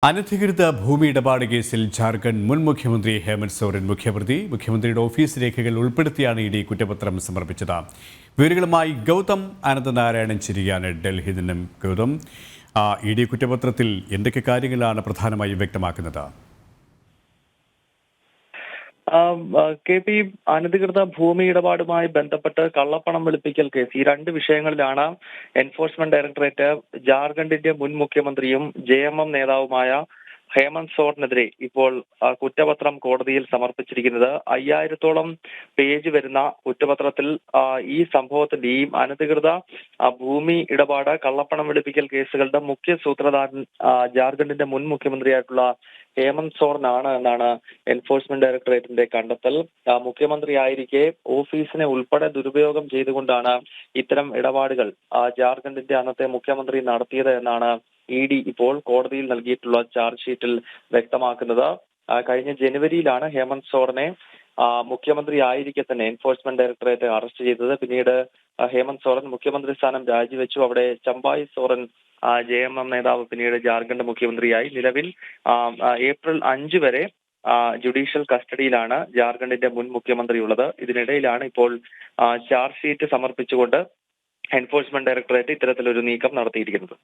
അനധികൃത ഭൂമി ഇടപാട് കേസിൽ ജാർഖണ്ഡ് മുൻ മുഖ്യമന്ത്രി ഹേമന്ത് സോറൻ മുഖ്യപ്രതി. മുഖ്യമന്ത്രിയുടെ ഓഫീസ് രേഖകൾ ഉൾപ്പെടുത്തിയാണ് ഇഡി കുറ്റപത്രം സമർപ്പിച്ചത്. വിവരങ്ങളുമായി ഗൗതം അനന്തനാരായണൻ ചിരിയാണ് ഡൽഹിയിൽ നിന്നും. ഗൗതം, ഇഡി കുറ്റപത്രത്തിൽ എന്തൊക്കെ കാര്യങ്ങളാണ് പ്രധാനമായും വ്യക്തമാക്കുന്നത്? കെ പി, അനധികൃത ഭൂമി ഇടപാടുമായി ബന്ധപ്പെട്ട് കള്ളപ്പണം വെളുപ്പിക്കൽ കേസ്, ഈ രണ്ട് വിഷയങ്ങളിലാണ് എൻഫോഴ്സ്മെന്റ് ഡയറക്ടറേറ്റ് ജാർഖണ്ഡിന്റെ മുൻ മുഖ്യമന്ത്രിയും JMM നേതാവുമായ ഹേമന്ത് സോറനെതിരെ ഇപ്പോൾ കുറ്റപത്രം കോടതിയിൽ സമർപ്പിച്ചിരിക്കുന്നത്. 5000-ഓളം പേജ് വരുന്ന കുറ്റപത്രത്തിൽ ഈ സംഭവത്തിന്റെയും അനധികൃത ഭൂമി ഇടപാട്, കള്ളപ്പണം വെളുപ്പിക്കൽ കേസുകളുടെ മുഖ്യ സൂത്രധാരൻ ജാർഖണ്ഡിന്റെ മുൻ മുഖ്യമന്ത്രിയായിട്ടുള്ള ഹേമന്ത് സോറനാണ് എന്നാണ് എൻഫോഴ്സ്മെന്റ് ഡയറക്ടറേറ്റിന്റെ കണ്ടെത്തൽ. മുഖ്യമന്ത്രിയായിരിക്കെ ഓഫീസിനെ ഉൾപ്പെടെ ദുരുപയോഗം ചെയ്തുകൊണ്ടാണ് ഇത്തരം ഇടപാടുകൾ ജാർഖണ്ഡിന്റെ അന്നത്തെ മുഖ്യമന്ത്രി നടത്തിയത് എന്നാണ് ED ഇപ്പോൾ കോടതിയിൽ നൽകിയിട്ടുള്ള ചാർജ് ഷീറ്റിൽ വ്യക്തമാക്കുന്നത്. കഴിഞ്ഞ ജനുവരിയിലാണ് ഹേമന്ത് സോറനെ മുഖ്യമന്ത്രി ആയിരിക്കെ തന്നെ എൻഫോഴ്സ്മെന്റ് ഡയറക്ടറേറ്റ് അറസ്റ്റ് ചെയ്തത്. പിന്നീട് ഹേമന്ത് സോറൻ മുഖ്യമന്ത്രി സ്ഥാനം രാജിവെച്ചു. അവിടെ ചമ്പായി സോറൻ JMM നേതാവ് പിന്നീട് ജാർഖണ്ഡ് മുഖ്യമന്ത്രിയായി. നിലവിൽ ഏപ്രിൽ 5 വരെ ജുഡീഷ്യൽ കസ്റ്റഡിയിലാണ് ജാർഖണ്ഡിന്റെ മുൻ മുഖ്യമന്ത്രി ഉള്ളത്. ഇതിനിടയിലാണ് ഇപ്പോൾ ചാർജ് ഷീറ്റ് സമർപ്പിച്ചുകൊണ്ട് എൻഫോഴ്സ്മെന്റ് ഡയറക്ടറേറ്റ് ഇത്തരത്തിലൊരു നീക്കം നടത്തിയിരിക്കുന്നത്.